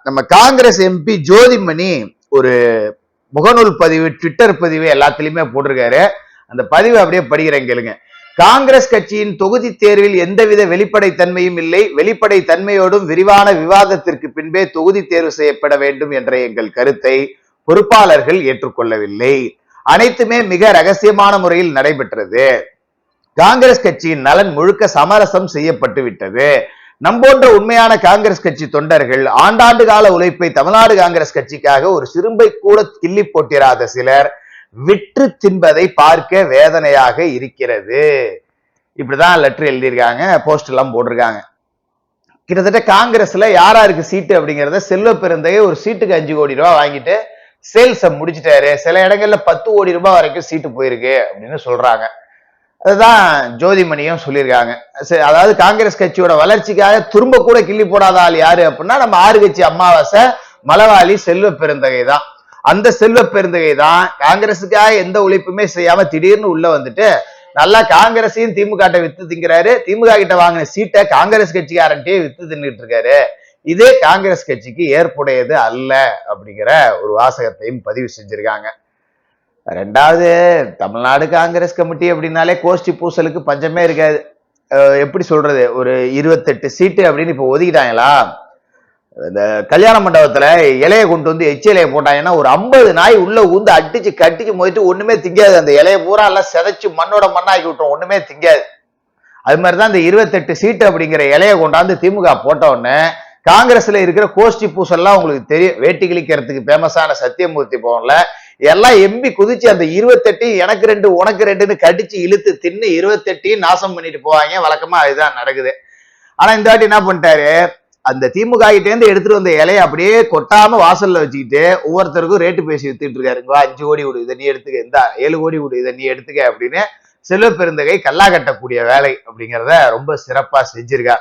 நம்ம காங்கிரஸ் எம்பி ஜோதிமணி ஒரு முகநூல் பதிவு, ட்விட்டர் பதிவு எல்லாத்துலயுமே போட்டிருக்காரு. அந்த பதிவு அப்படியே படிக்கிறேன் கேளுங்க. காங்கிரஸ் கட்சியின் தொகுதி தேர்வில் எந்தவித வெளிப்படைத்தன்மையும் இல்லை. வெளிப்படைத்தன்மையோடும் விரிவான விவாதத்திற்கு பின்பே தொகுதி தேர்வு செய்யப்பட வேண்டும் என்ற எங்கள் கருத்தை பொறுப்பாளர்கள் ஏற்றுக்கொள்ளவில்லை. அனைத்துமே மிக ரகசியமான முறையில் நடைபெற்றது. காங்கிரஸ் கட்சியின் நலன் முழுக்க சமரசம் செய்யப்பட்டு விட்டது. நம்போன்ற உண்மையான காங்கிரஸ் கட்சி தொண்டர்கள் ஆண்டாண்டு கால உழைப்பை தமிழ்நாடு காங்கிரஸ் கட்சிக்காக ஒரு சிறும்பை கூட கிள்ளி போட்டிராத சிலர் விற்று தின்பதை பார்க்க வேதனையாக இருக்கிறது. இப்படிதான் லெட்டர் எழுதியிருக்காங்க, போஸ்ட் எல்லாம் போட்டிருக்காங்க. கிட்டத்தட்ட காங்கிரஸ்ல யாராருக்கு சீட்டு அப்படிங்கறத செல்வ பெருந்தகை ஒரு சீட்டுக்கு 5 கோடி ரூபாய் வாங்கிட்டு சேல்ஸ முடிச்சிட்டாரு. சில இடங்கள்ல 10 கோடி ரூபாய் வரைக்கும் சீட்டு போயிருக்கு அப்படின்னு சொல்றாங்க. அதுதான் ஜோதிமணியும் சொல்லியிருக்காங்க. அதாவது காங்கிரஸ் கட்சியோட வளர்ச்சிக்காக துரும்ப கூட கிள்ளி போடாத ஆள் யாரு அப்படின்னா நம்ம ஆறுகட்சி அமாவாசை மலவாளி செல்வ பெருந்தகை தான். அந்த செல்வ பெருந்தகை தான் காங்கிரஸுக்காக எந்த உழைப்புமே செய்யாம திடீர்னு உள்ள வந்துட்டு நல்லா காங்கிரஸையும் திமுக வித்து திங்கிறாரு. திமுக கிட்ட வாங்கின சீட்டை காங்கிரஸ் கட்சிக்காரன்ட்டே வித்து தின்னுட்டு இருக்காரு. இதே காங்கிரஸ் கட்சிக்கு ஏற்புடையது அல்ல அப்படிங்கிற ஒரு வாசகத்தையும் பதிவு செஞ்சிருக்காங்க. ரெண்டாவது, தமிழ்நாடு காங்கிரஸ் கமிட்டி அப்படின்னாலே கோஷ்டி பூசலுக்கு பஞ்சமே இருக்காது. எப்படி சொல்றது, ஒரு 28 சீட்டு அப்படின்னு இப்ப ஒதுக்கிட்டாங்களா? இந்த கல்யாண மண்டபத்துல இலையை கொண்டு வந்து இலையை போட்டாங்கன்னா ஒரு 50 நாய் உள்ள ஊந்து அடிச்சு கட்டிச்சு போயிட்டு ஒண்ணுமே திங்காது. அந்த இலையை பூரா எல்லாம் செதைச்சு மண்ணோட மண்ணாக்கி விட்டோம், ஒண்ணுமே திங்காது. அது மாதிரிதான் இந்த 28 சீட்டு அப்படிங்கிற இலையை கொண்டாந்து திமுக போட்ட உடனே காங்கிரஸ்ல இருக்கிற கோஷ்டி பூசல்லாம் உங்களுக்கு தெரியும். வேட்டி கிழிக்கிறதுக்கு பேமஸான சத்தியமூர்த்தி பவன்ல எல்லாம் எம்பி குதிச்சு அந்த 28 எனக்கு 2 உனக்கு 2ன்னு கடிச்சு இழுத்து தின்னு 28 நாசம் பண்ணிட்டு போவாங்க. வழக்கமா அதுதான் நடக்குது. ஆனா இந்த வாட்டி என்ன பண்ணிட்டாரு, அந்த திமுக கிட்ட இருந்து எடுத்துட்டு வந்த இலையை அப்படியே கொட்டாம வாசல்ல வச்சுக்கிட்டு ஒவ்வொருத்தருக்கும் ரேட்டு பேசி வித்துட்டு இருக்காரு. 5 கோடி விடு, இதை நீ எடுத்துக்க, இந்த 7 கோடி விடு, இதை நீ எடுத்துக்க அப்படின்னு செல்வ பெருந்தகை கல்லா கட்டக்கூடிய வேலை அப்படிங்கிறத ரொம்ப சிறப்பா செஞ்சிருக்கா.